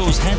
Shows हैं।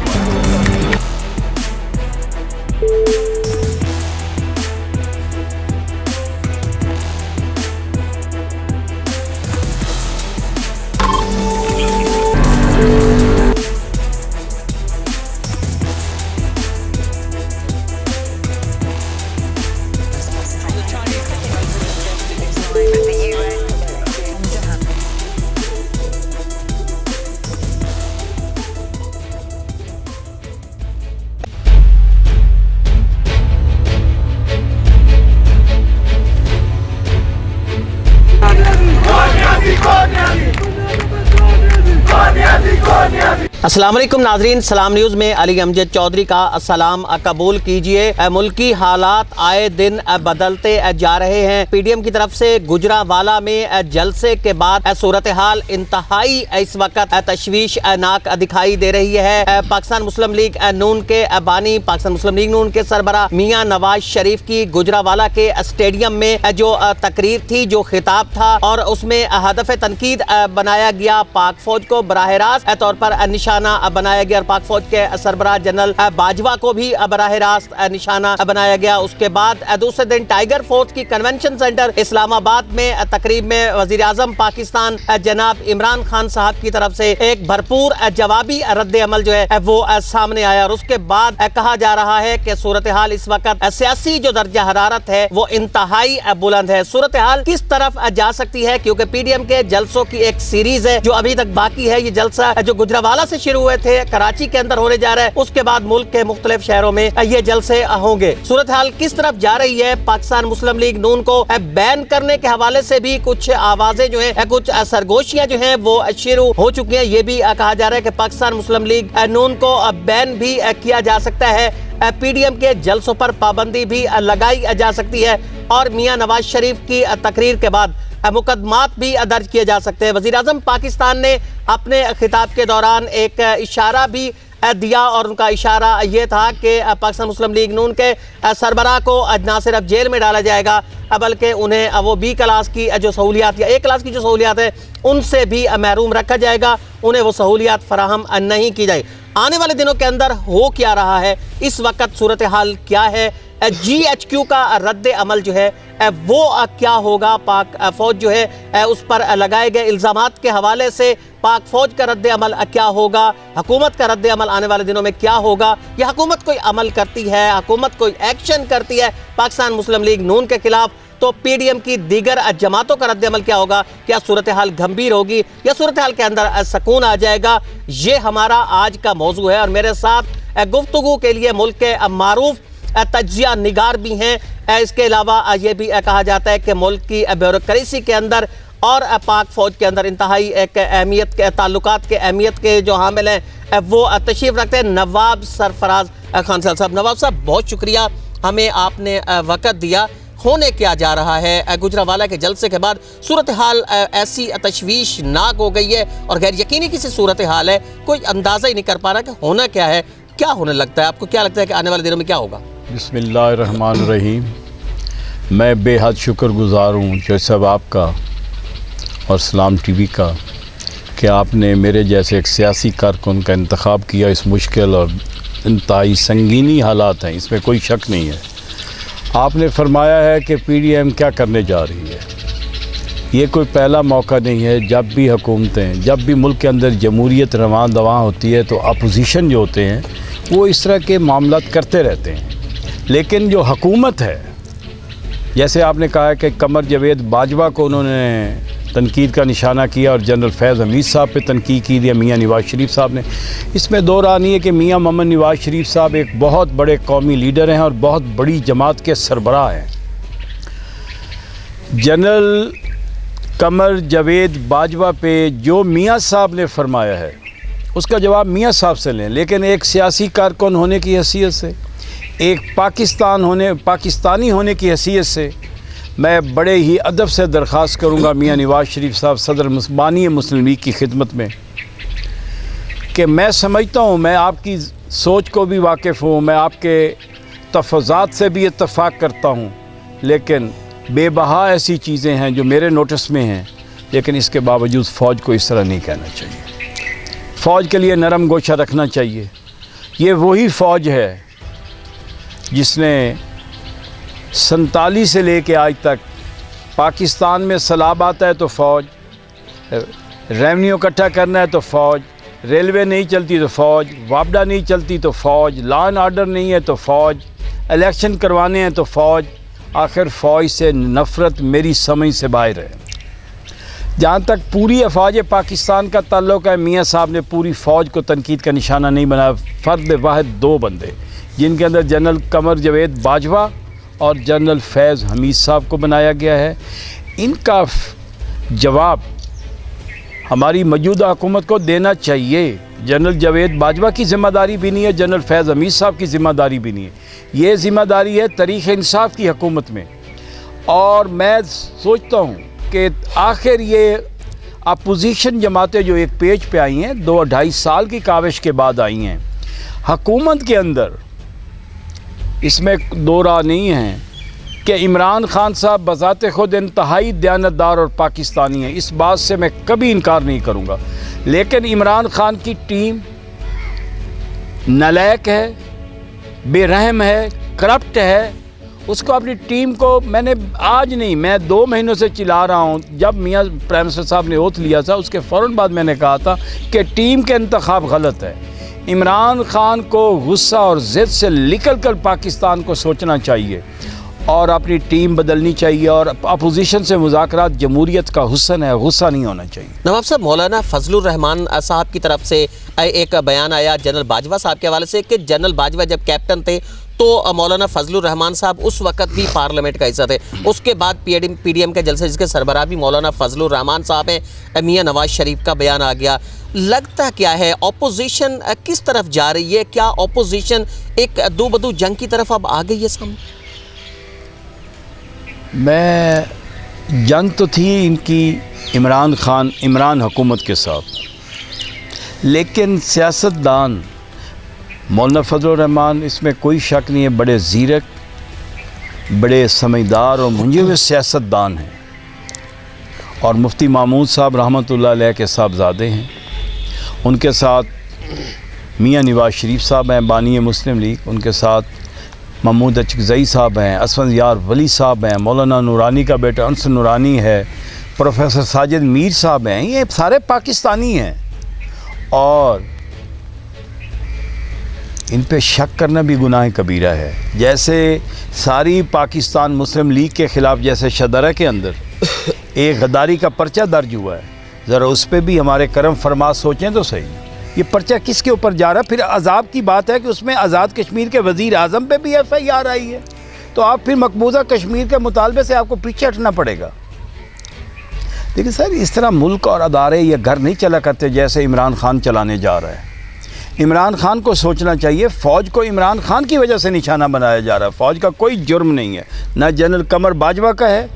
अस्सलाम वालेकुम नाजरीन, सलाम न्यूज़ में अली अमजद चौधरी का सलाम कबूल कीजिए। मुल्की हालात आए दिन बदलते जा रहे हैं। पीडीएम की तरफ से गुजरावाला में जलसे के बाद सूरत हाल इंतहाई इस वक्त तशवीशनाक दिखाई दे रही है। पाकिस्तान मुस्लिम लीग नून के बानी, पाकिस्तान मुस्लिम लीग नून के सरबराह मियां नवाज शरीफ की गुजरावाला के स्टेडियम में जो तकरीर थी, जो खिताब था, और उसमें हदफ तनकीद बनाया गया पाक फौज को, बराह रास्त तौर पर निशाना बनाया गया। पाक फौज के सरबराह जनरल बाजवा को भी बराह रास्त निशाना बनाया गया। उसके बाद दूसरे दिन टाइगर फोर्स की कन्वेंशन सेंटर इस्लामाबाद में तकरीब में वजीर आजम पाकिस्तान जनाब इमरान खान साहब की तरफ से एक भरपूर जवाबी रद्द अमल जो है वो सामने आया। और उसके बाद कहा जा रहा है कि सूरत हाल इस वक्त सियासी जो दर्जा हरारत है वो इंतहाई बुलंद है। सूरत हाल किस तरफ जा सकती है, क्योंकि पीडीएम के जलसों की एक सीरीज है जो अभी तक बाकी है। ये जलसा जो गुजरावाला से शुरू हुए थे, कराची के अंदर होने जा रहा है, उसके बाद मुल्क के मुख्तलिफ शहरों में ये जलसे होंगे। सूरत हाल किस तरफ जा रही है, पाकिस्तान मुस्लिम लीग नून को बैन करने के हवाले से भी कुछ आवाजें जो है, कुछ सरगोशियां जो है वो शुरू हो चुकी हैं। ये भी कहा जा रहा है कि पाकिस्तान मुस्लिम लीग नून को बैन भी किया जा सकता है, पीडीएम के जलसों पर पाबंदी भी लगाई जा सकती है, और मियां नवाज शरीफ की तकरीर के बाद मुकदमात भी दर्ज किए जा सकते हैं। वज़ीर आज़म पाकिस्तान ने अपने खिताब के दौरान एक इशारा भी दिया, और उनका इशारा ये था कि पाकिस्तान मुस्लिम लीग नून के सरबराह को न सिर्फ जेल में डाला जाएगा, बल्कि उन्हें वो बी क्लास की जो सहूलियात या ए क्लास की जो सहूलियात है उनसे भी महरूम रखा जाएगा, उन्हें वो सहूलियात फराहम नहीं की जाए। आने वाले दिनों के अंदर हो क्या रहा है, इस वक्त सूरत हाल क्या है, GHQ का रद्द अमल जो है वो क्या होगा, पाक फौज जो है उस पर लगाए गए इल्ज़ामात के हवाले से पाक फौज का रद्द अमल क्या होगा, हुकूमत का रद्द अमल आने वाले दिनों में क्या होगा, या हुकूमत कोई अमल करती है, हुकूमत कोई एक्शन करती है पाकिस्तान मुस्लिम लीग नून के खिलाफ, तो पीडीएम की दीगर जमातों का रद्द अमल क्या होगा, क्या सूरत हाल गंभीर होगी या सूरत हाल के अंदर सुकून आ जाएगा। ये हमारा आज का मौजू है, और मेरे साथ गुफ्तगू के लिए मुल्क के मारूफ तज्जिया निगार भी हैं। इसके अलावा ये भी कहा जाता है कि मुल्क की ब्यूरोक्रेसी के अंदर और पाक फौज के अंदर इंतहाई एक अहमियत के ताल्लुकात के अहमियत के जो हामिल हैं वो तशरीफ़ रखते हैं नवाब सरफराज खान साहब। नवाब साहब, बहुत शुक्रिया, हमें आपने वक़्त दिया। होने क्या जा रहा है, गुजरावाला के जलसे के बाद सूरत हाल ऐसी तशवीशनाक हो गई है और गैर यकीनी किसी सूरत हाल है, कोई अंदाज़ा ही नहीं कर पा रहा कि होना क्या है, क्या होने लगता है। आपको क्या लगता है कि आने वाले दिनों में क्या होगा? बिस्मिल्लाहिर्रहमानिर्रहीम। मैं बेहद शुक्रगुज़ार हूँ जो सब आपका और सलाम टीवी का कि आपने मेरे जैसे एक सियासी कारकुन का इंतखाब किया। इस मुश्किल और इंतहाई संगीनी हालात हैं, इसमें कोई शक नहीं है। आपने फरमाया है कि पीडीएम क्या करने जा रही है। ये कोई पहला मौका नहीं है। जब भी हुकूमतें, जब भी मुल्क के अंदर जमहूरियत रवां दवां होती है तो अपोजिशन जो होते हैं वो इस तरह के मामलात करते रहते हैं। लेकिन जो हुकूमत है, जैसे आपने कहा कि कमर जावेद बाजवा को उन्होंने तनकीद का निशाना किया और जनरल फैज़ हमीद साहब पे तनकीद की दिया मियां नवाज शरीफ साहब ने, इसमें दो राह नहीं है कि मियां मोहम्मद नवाज शरीफ साहब एक बहुत बड़े कौमी लीडर हैं और बहुत बड़ी जमात के सरबराह हैं। जनरल कमर जावेद बाजवा पे जो मियां साहब ने फरमाया है उसका जवाब मियां साहब से लें, लेकिन एक सियासी कारकुन होने की हैसियत से, एक पाकिस्तानी होने की हैसियत से मैं बड़े ही अदब से दरख्वास्त करूंगा मियां नवाज शरीफ साहब सदर बानी मुस्लिम लीग की खिदमत में कि मैं समझता हूं, मैं आपकी सोच को भी वाकिफ़ हूं, मैं आपके तफ़ज़ात से भी इत्तफ़ाक़ करता हूं, लेकिन बेबहा ऐसी चीज़ें हैं जो मेरे नोटिस में हैं, लेकिन इसके बावजूद फ़ौज को इस तरह नहीं कहना चाहिए। फ़ौज के लिए नरम गोशा रखना चाहिए। ये वही फ़ौज है जिसने 47 से लेके आज तक पाकिस्तान में सैलाब आता है तो फ़ौज, रेवेन्यू इकट्ठा करना है तो फ़ौज, रेलवे नहीं चलती तो फ़ौज, वापडा नहीं चलती तो फ़ौज, लॉ एंड ऑर्डर नहीं है तो फ़ौज, इलेक्शन करवाने हैं तो फ़ौज। आखिर फ़ौज से नफ़रत मेरी समझ से बाहर है। जहाँ तक पूरी अफवाज पाकिस्तान का ताल्लुक़ है, मियाँ साहब ने पूरी फ़ौज को तनकीद का निशाना नहीं बनाया। फ़र्द वाहिद 2 बंदे, जिनके अंदर जनरल कमर जावेद बाजवा और जनरल फैज़ हमीद साहब को बनाया गया है। इनका जवाब हमारी मौजूदा हुकूमत को देना चाहिए। जनरल जावेद बाजवा की ज़िम्मेदारी भी नहीं है, जनरल फैज़ हमीद साहब की ज़िम्मेदारी भी नहीं है। ये ज़िम्मेदारी है तरीक़ इंसाफ की हुकूमत में। और मैं सोचता हूँ कि आखिर ये अपोजिशन जमातें जो एक पेज पे आई हैं, 2-2.5 साल की काविश के बाद आई हैं हुकूमत के अंदर, इसमें दो राह नहीं है कि इमरान खान साहब बज़ाते खुद इंतहाई दयानतदार और पाकिस्तानी हैं। इस बात से मैं कभी इनकार नहीं करूँगा। लेकिन इमरान खान की टीम नालायक है, बेरहम है, करप्ट है। उसको अपनी टीम को मैंने आज नहीं, मैं 2 महीनों से चिल्ला रहा हूँ। जब मियाँ प्राइम मिनिस्टर साहब ने ओथ लिया था उसके फ़ौरन बाद मैंने कहा था कि टीम के इंतखाब गलत है। इमरान खान को गुस्सा और ज़िद से निकल कर पाकिस्तान को सोचना चाहिए और अपनी टीम बदलनी चाहिए। और अपोजिशन से मुज़ाकरात जमहूरियत का हुस्न है, गुस्सा नहीं होना चाहिए। नवाब साहब, मौलाना फजलुर रहमान साहब की तरफ से एक बयान आया जनरल बाजवा साहब के हवाले से कि जनरल बाजवा जब कैप्टन थे तो मौलाना फजलुर रहमान साहब उस वक्त भी पार्लियामेंट का हिस्सा थे। उसके बाद पीडीएम के जलसे जिसके सरबराह भी मौलाना फजलुर रहमान साहब हैं, मियाँ नवाज शरीफ का बयान आ गया। लगता क्या है ऑपोजिशन किस तरफ जा रही है? क्या ऑपोजिशन एक दो बदू जंग की तरफ अब आ गई है सामने? मैं जंग तो थी इनकी इमरान हुकूमत के साथ, लेकिन सियासतदान मौलाना फजलुर रहमान, इसमें कोई शक नहीं है, बड़े ज़ीरक, बड़े समझदार और मुंजे हुए सियासतदान हैं। और मुफ्ती मामूद साहब रहमतुल्लाह अलैह के साहबजादे हैं। उनके साथ मियाँ नवाज शरीफ साहब हैं, बानी मुस्लिम लीग। उनके साथ महमूद अचकज़ई साहब हैं, असफंदियार वली साहब हैं, मौलाना नूरानी का बेटा अंस नूरानी है, प्रोफेसर साजिद मीर साहब हैं। ये सारे पाकिस्तानी हैं और इन पे शक करना भी गुनाह कबीरा है। जैसे सारी पाकिस्तान मुस्लिम लीग के ख़िलाफ़ जैसे शदरा के अंदर एक गद्दारी का पर्चा दर्ज हुआ है, ज़रा उस पर भी हमारे करम फरमा सोचें तो सही। ये पर्चा किसके ऊपर जा रहा है? फिर अजाब की बात है कि उसमें आज़ाद कश्मीर के वज़ीर आज़म पे भी FIR आई है, तो आप फिर मकबूजा कश्मीर के मुतालबे से आपको पीछे हटना पड़ेगा। लेकिन सर, इस तरह मुल्क और अदारे ये घर नहीं चला करते जैसे इमरान खान चलाने जा रहा है। इमरान खान को सोचना चाहिए। फ़ौज को इमरान खान की वजह से निशाना बनाया जा रहा है। फ़ौज का कोई जुर्म नहीं है, ना जनरल कमर बाजवा का है,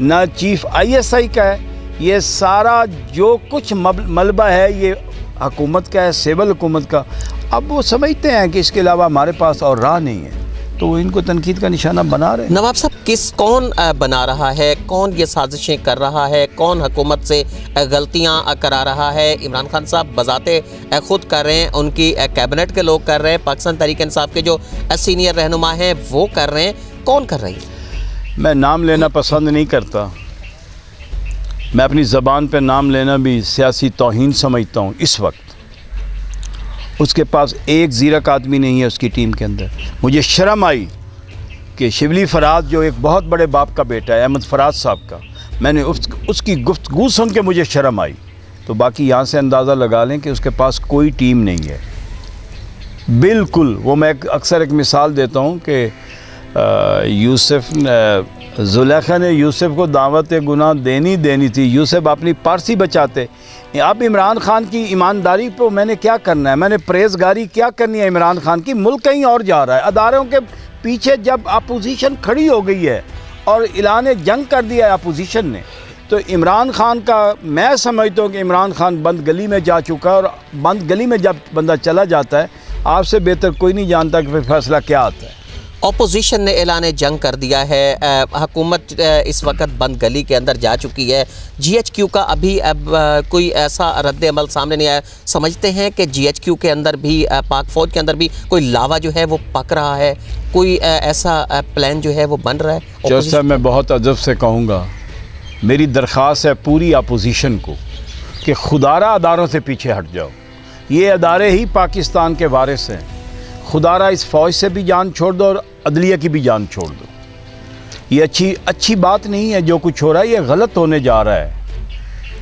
ना चीफ ISI का है। ये सारा जो कुछ मलबा है ये हुकूमत का है, सिविल हुकूमत का। अब वो समझते हैं कि इसके अलावा हमारे पास और राह नहीं है, तो वो इनको तनकीद का निशाना बना रहे हैं। नवाब साहब, कौन बना रहा है? कौन ये साजिशें कर रहा है? कौन हुकूमत से गलतियां करा रहा है? इमरान खान साहब बजाते खुद कर रहे हैं, उनकी कैबिनेट के लोग कर रहे हैं, पाकिस्तान तहरीक इंसाफ के जो सीनियर रहनुमा हैं वो कर रहे हैं, कौन कर रही है? मैं नाम लेना पसंद नहीं करता। मैं अपनी ज़बान पे नाम लेना भी सियासी तौहीन समझता हूँ। इस वक्त उसके पास एक ज़ीरक आदमी नहीं है उसकी टीम के अंदर। मुझे शर्म आई कि शिबली फराज जो एक बहुत बड़े बाप का बेटा है, अहमद फराज साहब का, मैंने उसकी गुफ्तगू सुन के मुझे शर्म आई। तो बाकी यहाँ से अंदाज़ा लगा लें कि उसके पास कोई टीम नहीं है बिल्कुल। वो मैं अक्सर एक मिसाल देता हूँ कि जुलेखा ने यूसुफ को दावत गुनाह देनी थी, यूसुफ अपनी पारसी बचाते। अब इमरान खान की ईमानदारी पे मैंने क्या करना है? मैंने प्रेज़गारी क्या करनी है इमरान खान की? मुल्क कहीं और जा रहा है। अदारों के पीछे जब अपोजिशन खड़ी हो गई है और ऐलान जंग कर दिया है अपोजिशन ने, तो इमरान खान का मैं समझता हूँ कि इमरान खान बंद गली में जा चुका है। और बंद गली में जब बंदा चला जाता है, आपसे बेहतर कोई नहीं जानता कि फिर फैसला क्या आता है। ऑपोजिशन ने ऐलान जंग कर दिया है। हुकूमत इस वक्त बंद गली के अंदर जा चुकी है। GHQ का अभी अब कोई ऐसा रद्द अमल सामने नहीं आया। समझते हैं कि GHQ के अंदर भी, पाक फ़ौज के अंदर भी कोई लावा जो है वो पक रहा है, कोई ऐसा प्लान जो है वो बन रहा है। जैसा मैं बहुत अदब से कहूँगा, मेरी दरख्वास्त है पूरी अपोजिशन को कि खुदारा अदारों से पीछे हट जाओ। ये अदारे ही पाकिस्तान के वारिस हैं। खुदारा इस फ़ौज से भी जान छोड़ दो और अदलिया की भी जान छोड़ दो। ये अच्छी बात नहीं है जो कुछ हो रहा है, ये गलत होने जा रहा है।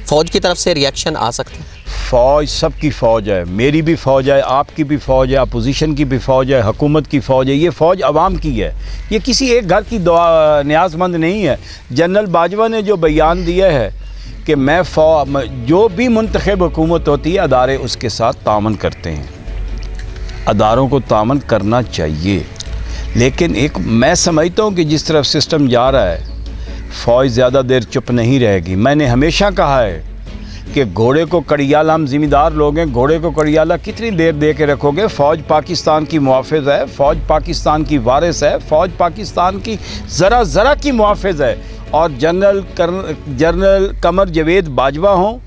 फ़ौज की तरफ से रिएक्शन आ सकता है। फ़ौज सबकी फ़ौज है, मेरी भी फ़ौज है, आपकी भी फ़ौज है, अपोजिशन की भी फ़ौज है, हुकूमत की फ़ौज है। ये फ़ौज आवाम की है, ये किसी एक घर की दुआ न्याज़मंद नहीं है। जनरल बाजवा ने जो बयान दिया है कि मैं जो भी मुंतखब हुकूमत होती है अदारे उसके साथ तामन करते हैं। अदारों को तामन करना चाहिए, लेकिन एक मैं समझता हूँ कि जिस तरफ सिस्टम जा रहा है, फ़ौज ज़्यादा देर चुप नहीं रहेगी। मैंने हमेशा कहा है कि घोड़े को कड़ियाला, हम ज़िम्मेदार लोग हैं, घोड़े को कड़ियाला कितनी देर दे के रखोगे? फ़ौज पाकिस्तान की मुहाफ़िज़ है, फ़ौज पाकिस्तान की वारिस है, फ़ौज पाकिस्तान की ज़रा की मुहाफ़िज़ है। और जनरल कमर जावेद बाजवा हो,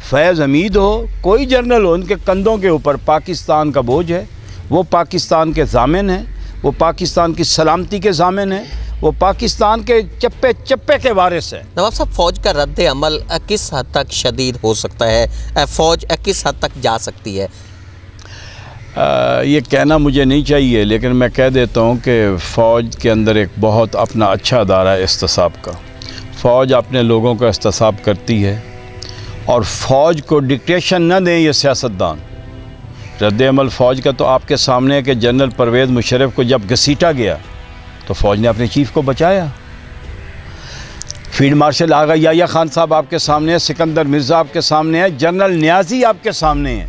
फैज़ हमीद हो, कोई जनरल हो, उनके कंधों के ऊपर पाकिस्तान का बोझ है। वो पाकिस्तान के ज़ामिन हैं, वो पाकिस्तान की सलामती के ज़ामिन हैं, वो पाकिस्तान के चप्पे चप्पे के वारिस हैं। नवाब साहब, फ़ौज का रद्द अमल किस हद तक शदीद हो सकता है? फ़ौज किस हद तक जा सकती है? ये कहना मुझे नहीं चाहिए, लेकिन मैं कह देता हूँ कि फ़ौज के अंदर एक बहुत अपना अच्छा अदारा है एहतसाब का। फ़ौज अपने लोगों का एहतसाब करती है और फ़ौज को डिक्टेशन न दें ये सियासतदान। रद्द अमल फ़ौज का तो आपके सामने है कि जनरल परवेज़ मुशर्रफ को जब घसीटा गया तो फ़ौज ने अपने चीफ़ को बचाया। फील्ड मार्शल आगा याह्या खान साहब आपके सामने है, सिकंदर मिर्ज़ा आपके सामने है, जनरल नियाज़ी आपके सामने है।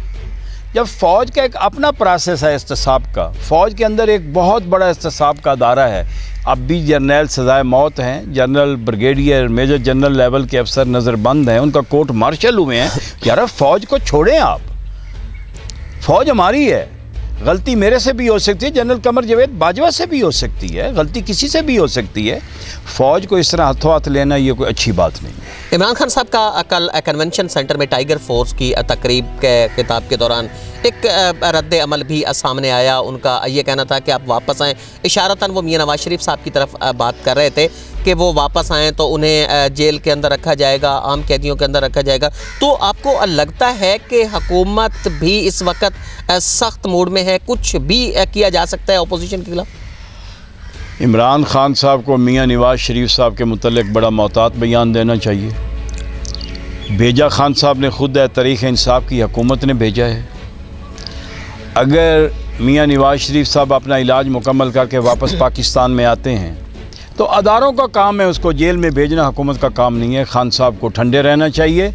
जब फ़ौज का एक अपना प्रोसेस है एहतसाब का, फ़ौज के अंदर एक बहुत बड़ा एहतसाब का अदारा है। अब भी जर्नल सज़ाए मौत हैं, general brigadier major general level के अफसर नज़रबंद हैं, उनका कोर्ट मार्शल हुए हैं। यार फ़ौज को छोड़ें आप, फ़ौज हमारी है। गलती मेरे से भी हो सकती है, जनरल कमर जावेद बाजवा से भी हो सकती है, गलती किसी से भी हो सकती है। फ़ौज को इस तरह हाथों हाथ लेना ये कोई अच्छी बात नहीं है। इमरान खान साहब का कल कन्वेंशन सेंटर में टाइगर फोर्स की तकरीब के खिताब के दौरान एक रद्द अमल भी सामने आया। उनका ये कहना था कि आप वापस आएँ। इशारतन वो मियां नवाज शरीफ साहब की तरफ बात कर रहे थे कि वो वापस आएँ तो उन्हें जेल के अंदर रखा जाएगा, आम कैदियों के अंदर रखा जाएगा। तो आपको लगता है कि हुकूमत भी इस वक्त सख्त मूड में है, कुछ भी किया जा सकता है अपोजिशन के खिलाफ? इमरान खान साहब को मियां नवाज शरीफ साहब के मुतल्लिक़ बड़ा मोहतात बयान देना चाहिए। भेजा खान साहब ने खुद है, तहरीक इंसाफ की हुकूमत ने भेजा है। अगर मियां नवाज शरीफ साहब अपना इलाज मुकम्मल करके वापस पाकिस्तान में आते हैं तो अदारों का काम है, उसको जेल में भेजना हुकूमत का काम नहीं है। खान साहब को ठंडे रहना चाहिए।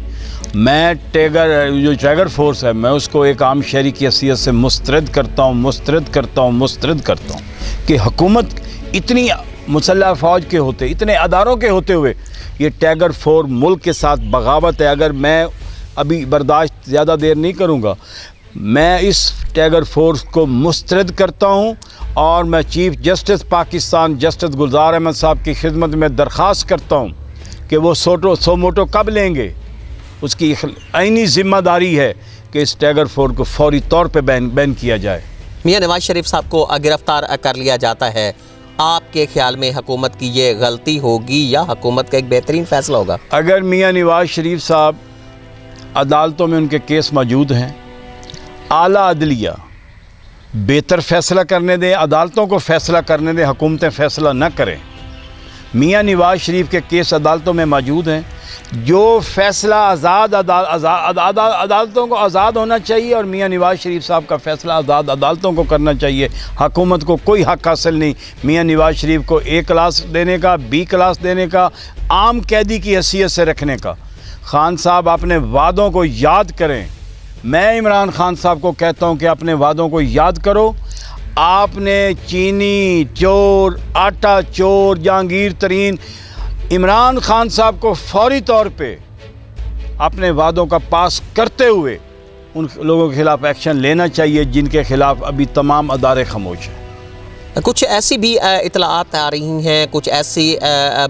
मैं टाइगर फोर्स है, मैं उसको एक आम शहरी की हैसियत से मुस्तरद करता हूँ कि हुकूमत इतनी मुसल्लह फ़ौज के होते, इतने अदारों के होते हुए ये टाइगर फोर्स मुल्क के साथ बगावत है। अगर मैं अभी बर्दाश्त ज़्यादा देर नहीं करूँगा, मैं इस टाइगर फोर्स को मुस्तरद करता हूँ और मैं चीफ़ जस्टिस पाकिस्तान जस्टिस गुलजार अहमद साहब की खिदमत में दरख्वास्त करता हूँ कि वो सो मोटो कब लेंगे। उसकी आईनी ज़िम्मेदारी है कि इस टाइगर फोर्स को फौरी तौर पे बैन किया जाए। मियां नवाज शरीफ साहब को गिरफ़्तार कर लिया जाता है, आपके ख्याल में हुकूमत की ये गलती होगी या हुकूमत का एक बेहतरीन फ़ैसला होगा? अगर मियां नवाज शरीफ साहब अदालतों में उनके केस मौजूद हैं, आला अदलिया बेहतर फ़ैसला करने दें, अदालतों को फ़ैसला करने दें, हुकूमतें फ़ैसला न करें। मियां नवाज शरीफ के केस अदालतों में मौजूद हैं, जो फ़ैसला अदालतों को आज़ाद होना चाहिए और मियां नवाज शरीफ साहब का फ़ैसला आज़ाद अदालतों को करना चाहिए। हुकूमत को कोई हक़ हासिल नहीं मियां नवाज शरीफ को A क्लास देने का, B क्लास देने का, आम कैदी की हैसियत से रखने का। खान साहब अपने वादों को याद करें। मैं इमरान खान साहब को कहता हूं कि अपने वादों को याद करो। आपने चीनी चोर, आटा चोर, जहांगीर तरीन इमरान खान साहब को फौरी तौर पे अपने वादों का पास करते हुए उन लोगों के ख़िलाफ़ एक्शन लेना चाहिए जिनके ख़िलाफ़ अभी तमाम अदारे खामोश हैं। कुछ ऐसी भी इतलात आ रही हैं, कुछ ऐसी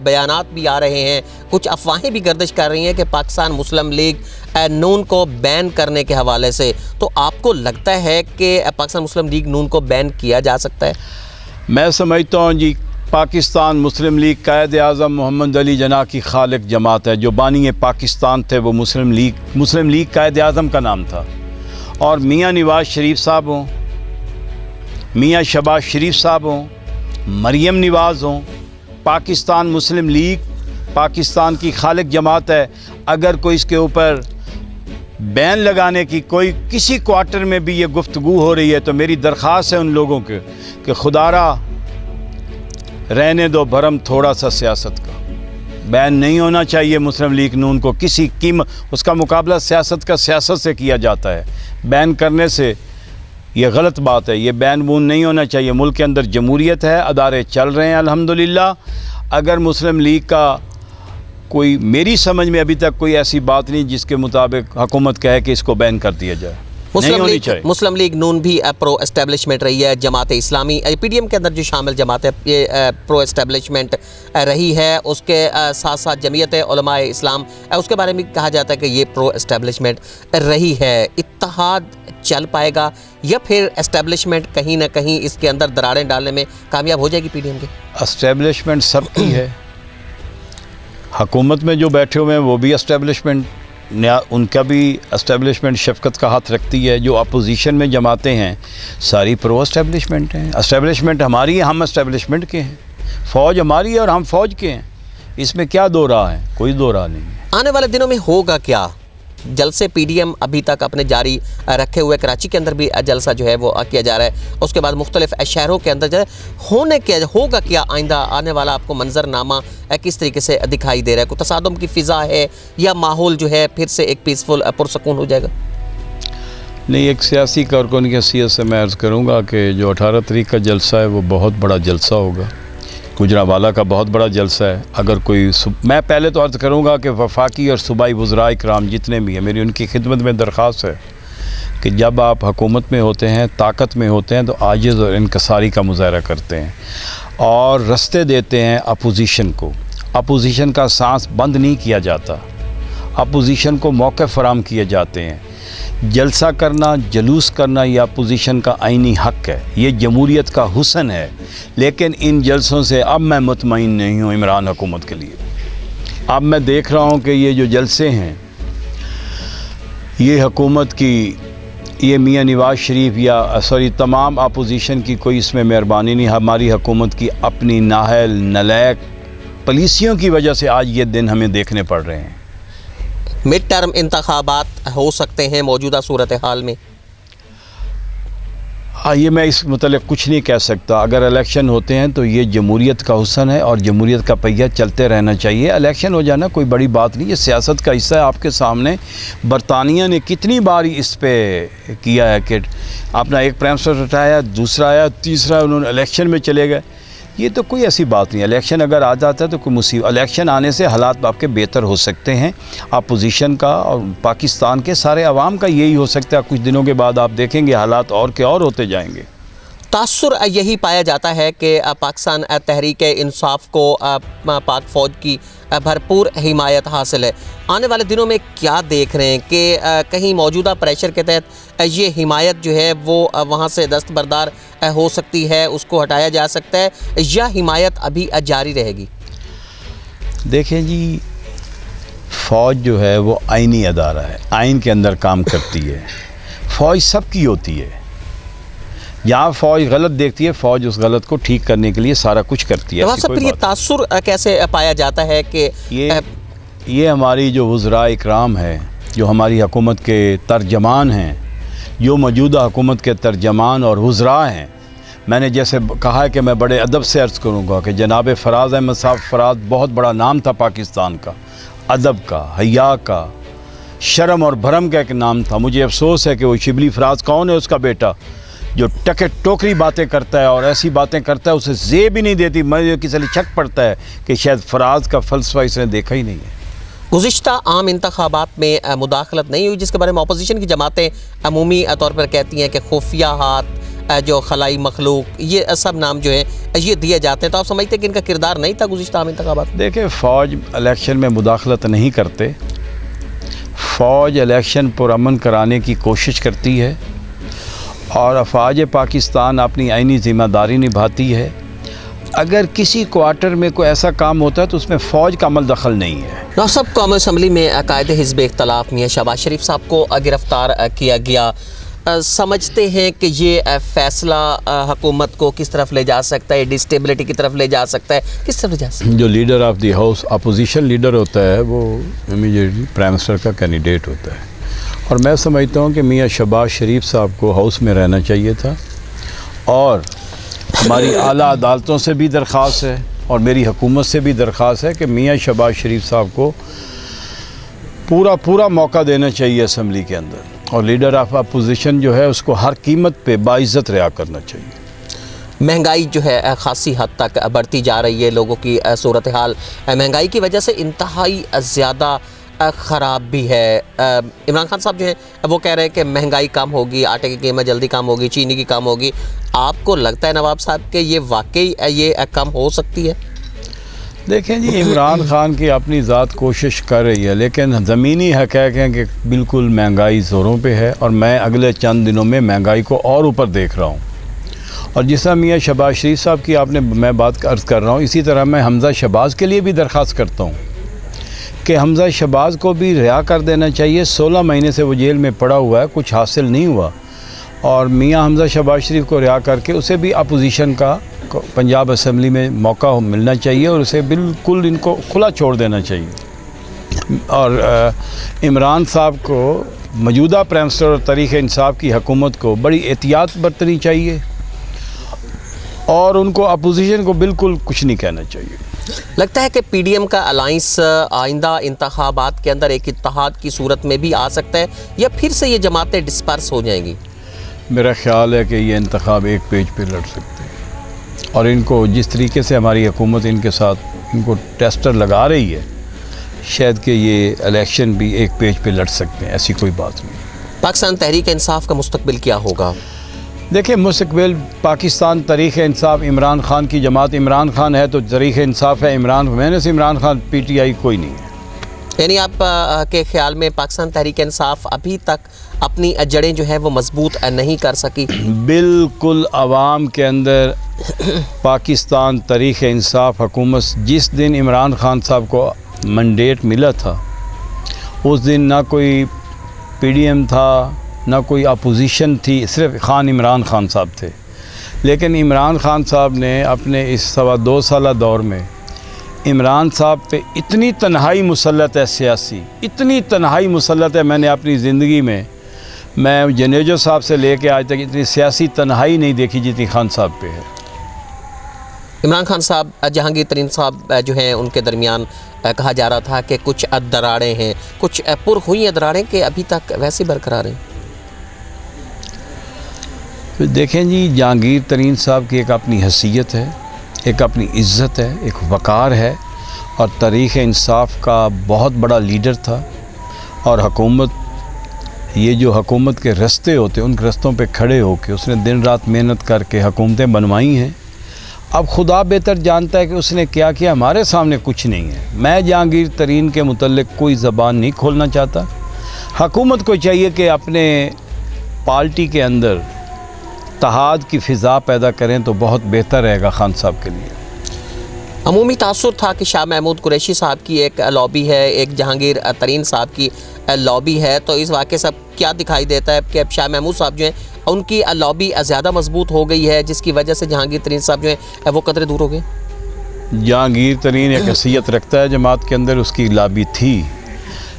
बयानात भी आ रहे हैं, कुछ अफवाहें भी गर्दिश कर रही हैं कि पाकिस्तान मुस्लिम लीग नून को बैन करने के हवाले से, तो आपको लगता है कि पाकिस्तान मुस्लिम लीग नून को बैन किया जा सकता है? मैं समझता हूँ जी, पाकिस्तान मुस्लिम लीग कायद आज़म मोहम्मद अली जना की खालिक जमात है। जो बानी पाकिस्तान थे वो मुस्लिम लीग कायद आज़म का नाम था। और मियाँ नवाज शरीफ साहब हों, मियाँ शहबाज शरीफ साहब हों, मरियम नवाज़ हों, पाकिस्तान मुस्लिम लीग पाकिस्तान की खालिक जमात है। अगर कोई इसके ऊपर बैन लगाने की कोई किसी क्वार्टर में भी ये गुफ्तगू हो रही है तो मेरी दरख्वास्त है उन लोगों के कि खुदारा रहने दो भरम थोड़ा सा सियासत का। बैन नहीं होना चाहिए मुस्लिम लीग नून को किसी कीमत। उसका मुकाबला सियासत से किया जाता है। बैन करने से ये गलत बात है। ये बैन बून नहीं होना चाहिए। मुल्क के अंदर जमहूरियत है, अदारे चल रहे हैं अल्हम्दुलिल्लाह। अगर मुस्लिम लीग का कोई, मेरी समझ में अभी तक कोई ऐसी बात नहीं जिसके मुताबिक हुकूमत कहे कि इसको बैन कर दिया जाए। मुस्लिम लीग नून भी प्रो एस्टेब्लिशमेंट रही है। जमात इस्लामी पीडीएम के अंदर जो शामिल जमात है ये प्रो एस्टेब्लिशमेंट रही है। उसके साथ साथ जमीयत उलमा इस्लाम, उसके बारे में कहा जाता है कि ये प्रो एस्टेब्लिशमेंट रही है। इत्तेहाद चल पाएगा या फिर एस्टेब्लिशमेंट कहीं ना कहीं इसके अंदर दरारें डालने में कामयाब हो जाएगी पीडीएम की? एस्टेब्लिशमेंट सबकी है। हुकूमत में जो बैठे हुए हैं वो भी एस्टेब्लिशमेंट, उनका भी एस्टेब्लिशमेंट शफकत का हाथ रखती है। जो अपोजिशन में जमाते हैं सारी प्रो एस्टेब्लिशमेंट हैं। एस्टेब्लिशमेंट हमारी है, हम एस्टेब्लिशमेंट के हैं। फ़ौज हमारी है और हम फ़ौज के हैं। इसमें क्या दो राह है? कोई दो राह नहीं है। आने वाले दिनों में होगा क्या? जलसे पीडीएम अभी तक अपने जारी रखे हुए, कराची के अंदर भी जलसा जो है वो किया जा रहा है। उसके बाद मुख्तलिफ शहरों के अंदर जो है होगा क्या आइंदा आने वाला आपको मंजरनामा किस तरीके से दिखाई दे रहा है? कोई तसादुम की फ़िज़ा है या माहौल जो है फिर से एक पीसफुल पुरसकून हो जाएगा? नहीं, एक सियासी कारकुन की हैसियत से मैं अर्ज़ करूँगा कि जो 18 तारीख का जलसा है वो बहुत बड़ा जलसा होगा। गुजरावाला का बहुत बड़ा जलसा है। अगर कोई, मैं पहले तो अर्ज़ करूँगा कि वफाकी और सूबाई वज़राए इकराम जितने भी हैं, मेरी उनकी खिदमत में दरख्वास्त है कि जब आप हुकूमत में होते हैं, ताकत में होते हैं, तो आजिज़ और इनकसारी का मुज़ाहरा करते हैं और रस्ते देते हैं अपोजिशन को। अपोजिशन का सांस बंद नहीं किया जाता, अपोजिशन को मौके फराम किए जाते हैं। जलसा करना, जलूस करना, यह अपोजिशन का आइनी हक़ है, ये जमहूरियत का हुस्न है। लेकिन इन जलसों से अब मैं मुतमईन नहीं हूँ इमरान हुकूमत के लिए। अब मैं देख रहा हूँ कि ये जो जलसे हैं ये हुकूमत की, ये मियाँ नवाज शरीफ या तमाम अपोजिशन की कोई इसमें मेहरबानी नहीं। हमारी हुकूमत की अपनी नाहल नलायक पॉलिसियों की वजह से आज ये दिन हमें देखने पड़ रहे हैं। मिड टर्म इंतखाबात हो सकते हैं मौजूदा सूरत हाल में? हाँ, ये मैं इस मतलब कुछ नहीं कह सकता। अगर इलेक्शन होते हैं तो ये जमहूरियत का हुस्न है और जमहूरियत का पहिया चलते रहना चाहिए। इलेक्शन हो जाना कोई बड़ी बात नहीं, ये सियासत का हिस्सा है। आपके सामने बरतानिया ने कितनी बार इस पे किया है कि अपना एक प्राइम मिनिस्टर हटाया, दूसरा आया, तीसरा उन्होंने इलेक्शन में चले गए। ये तो कोई ऐसी बात नहीं। इलेक्शन अगर आ जाता है तो कोई मुसीबत, इलेक्शन आने से हालात आपके बेहतर हो सकते हैं। अपोजिशन का और पाकिस्तान के सारे अवाम का यही हो सकता है। कुछ दिनों के बाद आप देखेंगे हालात और के और होते जाएंगे। तासुर यही पाया जाता है कि पाकिस्तान तहरीक इंसाफ को पाक फ़ौज की भरपूर हिमायत हासिल है। आने वाले दिनों में क्या देख रहे हैं कि कहीं मौजूदा प्रेशर के तहत ये हिमायत जो है वो वहाँ से दस्तबरदार हो सकती है, उसको हटाया जा सकता है, या हिमायत अभी जारी रहेगी? देखें जी, फ़ौज जो है वो आइनी अदारा है, आइन के अंदर काम करती है। फ़ौज सबकी होती है। जहाँ फ़ौज गलत देखती है, फ़ौज उस गलत को ठीक करने के लिए सारा कुछ करती है। फिर ये तासुर कैसे पाया जाता है कि ये हमारी जो वज़राए इकराम है, जो हमारी हुकूमत के तर्जमान हैं, जो मौजूदा हुकूमत के तर्जमान और वज़रा हैं, मैंने जैसे कहा है कि मैं बड़े अदब से अर्ज़ करूँगा कि जनाब फ़राज़ अहमद साहब फ़राज़ बहुत बड़ा नाम था पाकिस्तान का, अदब का, हया का, शर्म और भरम का एक नाम था। मुझे अफसोस है कि वो शिबली फ़राज़ कौन है, उसका बेटा, जो टके टोकरी बातें करता है और ऐसी बातें करता है उसे ज़ेब भी नहीं देती। मुझे किसी लिए शक पड़ता है कि शायद फ़राज़ का फ़लसफ़ा इसने देखा ही नहीं है। गुज़िश्ता आम इंतखाबात में मुदाखलत नहीं हुई, जिसके बारे में अपोजिशन की जमातें अमूमी तौर पर कहती हैं कि खुफिया हाथ जो खलाई मखलूक, ये सब नाम जो है ये दिए जाते हैं, तो आप समझते हैं कि इनका किरदार नहीं था गुज़िश्ता आम इंतखाबात? देखिए, फ़ौज इलेक्शन में मुदाखलत नहीं करते। फ़ौज इलेक्शन पुरअमन कराने की कोशिश करती है और अफवाज पाकिस्तान अपनी आइनी ज़िम्मेदारी निभाती है। अगर किसी क्वार्टर में कोई ऐसा काम होता है तो उसमें फ़ौज का अमल दखल नहीं है। नौब साहब, कौमी असम्बली में कायदे हिज़्ब इख्तलाफ मियां शहबाज शरीफ साहब को गिरफ़्तार किया गया। समझते हैं कि ये फ़ैसला हुकूमत को किस तरफ ले जा सकता है, डिस्टेबिलिटी की तरफ ले जा सकता है, किस तरफ ले जा सकता है? जो leader of the house opposition leader होता है वो इमीडिएटली प्राइम मिनिस्टर का कैंडिडेट होता है, और मैं समझता हूँ कि मियां शहबाज शरीफ साहब को हाउस में रहना चाहिए था। और हमारी आला अदालतों से भी दरख्वास्त है और मेरी हुकूमत से भी दरख्वास्त है कि मियां शहबाज शरीफ साहब को पूरा मौका देना चाहिए असम्बली के अंदर, और लीडर ऑफ अपोजिशन जो है उसको हर कीमत पे बाइज़्ज़त रिहा करना चाहिए। महंगाई जो है ख़ासी हद तक बढ़ती जा रही है, लोगों की सूरत हाल महंगाई की वजह से इंतहाई ज़्यादा ख़राब भी है। इमरान खान साहब जो हैं वो कह रहे हैं कि महंगाई कम होगी, आटे की कीमत जल्दी कम होगी, चीनी की कम होगी। आपको लगता है नवाब साहब कि ये वाकई ये कम हो सकती है? देखें जी, इमरान खान की अपनी ज़ात कोशिश कर रही है, लेकिन ज़मीनी हक़ैक़ हैं कि बिल्कुल महंगाई ज़ोरों पे है, और मैं अगले चंद दिनों में महंगाई को और ऊपर देख रहा हूँ। और जिस तरह मियां शहबाज शरीफ साहब की मैं बात अर्ज़ कर रहा हूँ, इसी तरह मैं हमज़ा शहबाज के लिए भी दरख्वास्त करता हूँ कि हमज़ा शहबाज को भी रिहा कर देना चाहिए। 16 महीने से वो जेल में पड़ा हुआ है, कुछ हासिल नहीं हुआ, और मियां हमज़ा शहबाज शरीफ को रिहा करके उसे भी अपोजिशन का पंजाब असम्बली में मौका मिलना चाहिए, और उसे बिल्कुल इनको खुला छोड़ देना चाहिए। और इमरान साहब को मौजूदा प्राइम मिनिस्टर और तहरीक इंसाफ की हुकूमत को बड़ी एहतियात बरतनी चाहिए, और उनको अपोजिशन को बिल्कुल कुछ नहीं कहना चाहिए। लगता है कि पीडीएम का अलाइंस आइंदा इंतखाबात के अंदर एक इत्तेहाद की सूरत में भी आ सकता है, या फिर से ये जमातें डिस्पर्स हो जाएंगी? मेरा ख्याल है कि ये इंतखाब एक पेज पे लड़ सकते हैं, और इनको जिस तरीके से हमारी हुकूमत इनके साथ इनको टेस्टर लगा रही है, शायद कि ये इलेक्शन भी एक पेज पे लड़ सकते हैं, ऐसी कोई बात नहीं। पाकिस्तान तहरीक इंसाफ का मुस्तकबिल क्या होगा? देखिए, मुस्तकबिल पाकिस्तान तहरीक इंसाफ, इमरान खान की जमात, इमरान खान है तो तहरीक इंसाफ है, मैंने से इमरान खान PTI कोई नहीं है। यानी आप के ख्याल में पाकिस्तान तहरीक इंसाफ अभी तक अपनी जड़ें जो है वो मजबूत नहीं कर सकी? बिल्कुल, आवाम के अंदर पाकिस्तान तहरीक इंसाफ हुकूमत, जिस दिन इमरान खान साहब को मैंडेट मिला था उस दिन ना कोई PDM था, ना कोई अपोजिशन थी, सिर्फ खान इमरान खान साहब थे। लेकिन इमरान खान साहब ने अपने इस 2.25 साल दौर में इमरान साहब पे इतनी तन्हाई मुसल्लत है, सियासी इतनी तन्हाई मुसल्लत है, मैंने अपनी ज़िंदगी में, मैं जनेजो साहब से लेके आज तक इतनी सियासी तन्हाई नहीं देखी जितनी खान साहब पे है। इमरान खान साहब, जहांगीर तरीन साहब जो हैं उनके दरमियान कहा जा रहा था कि कुछ दरारें हैं, कुछ पुर हुई दरारें कि अभी तक वैसे बरकरार हैं। तो देखें जी, जहांगीर तरीन साहब की एक अपनी हैसियत है, एक अपनी इज़्ज़त है, एक वक़ार है, और तहरीक इंसाफ का बहुत बड़ा लीडर था, और हुकूमत, ये जो हुकूमत के रास्ते होते उन रास्तों पे खड़े होकर उसने दिन रात मेहनत करके हुकूमतें बनवाई हैं। अब खुदा बेहतर जानता है कि उसने क्या किया, हमारे सामने कुछ नहीं है। मैं जहांगीर तरीन के मुतल्लिक़ कोई ज़बान नहीं खोलना चाहता। हुकूमत को चाहिए कि अपने पार्टी के अंदर इत्तेहाद की फ़िज़ा पैदा करें तो बहुत बेहतर रहेगा खान साहब के लिए। अमूमी तासुर था कि शाह महमूद कुरैशी साहब की एक लॉबी है, एक जहांगीर तरीन साहब की लॉबी है, तो इस वाक़े से क्या दिखाई देता है कि अब शाह महमूद साहब जो हैं उनकी लॉबी ज़्यादा मजबूत हो गई है, जिसकी वजह से जहांगीर तरीन साहब जो हैं वो कदरे दूर हो गए? जहांगीर तरीन एक हैसियत रखता है जमात के अंदर, उसकी लॉबी थी।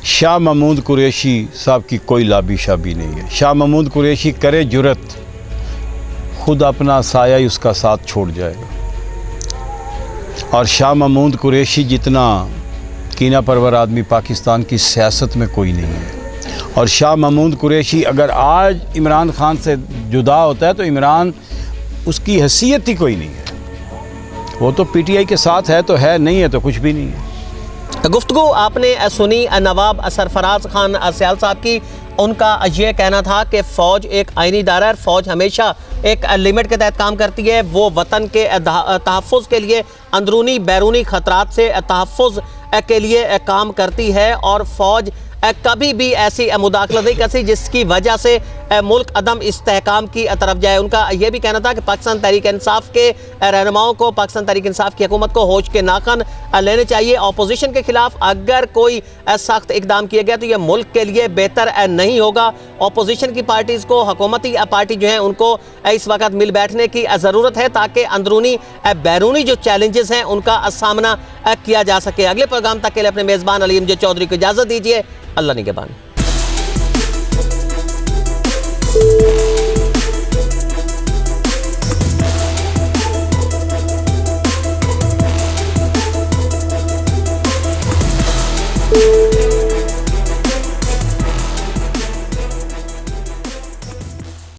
शाह महमूद कुरैशी साहब की कोई लॉबी शाबी नहीं है। शाह महमूद कुरैशी करे जुरत, खुद अपना साया ही उसका साथ छोड़ जाएगा, और शाह महमूद कुरैशी जितना कीना परवर आदमी पाकिस्तान की सियासत में कोई नहीं है। और शाह महमूद कुरैशी अगर आज इमरान खान से जुदा होता है तो इमरान, उसकी हैसियत ही कोई नहीं है। वो तो PTI के साथ है तो है, नहीं है तो कुछ भी नहीं है। गुफ्तगू आपने सुनी नवाब सरफराज खान सियाल साहब की। उनका ये कहना था कि फ़ौज एक आईनी इदारा है, फ़ौज हमेशा एक लिमिट के तहत काम करती है। वो वतन के तहफ़्फ़ुज़ के लिए अंदरूनी बैरूनी ख़तरात से तहफ़्फ़ुज़ के लिए काम करती है और फ़ौज कभी भी ऐसी मुदाखलत नहीं करती जिसकी वजह से मुल्क अदम इस्तेहकाम की तरफ जाए। उनका यह भी कहना था कि पाकिस्तान तहरीक इंसाफ के रहनुमाओं को, पाकिस्तान तहरीक इंसाफ की हुकूमत को होश के नाखन लेने चाहिए। अपोजिशन के खिलाफ अगर कोई सख्त इकदाम किया गया तो यह मुल्क के लिए बेहतर नहीं होगा। अपोजिशन की पार्टीज़ को, हुकूमती पार्टी जो हैं उनको इस वक्त मिल बैठने की ज़रूरत है ताकि अंदरूनी बैरूनी जो चैलेंजेस हैं उनका सामना किया जा सके। अगले प्रोग्राम तक के लिए अपने मेज़बान अली एमजे चौधरी को इजाज़त दीजिए। अल्लाह निगहबान।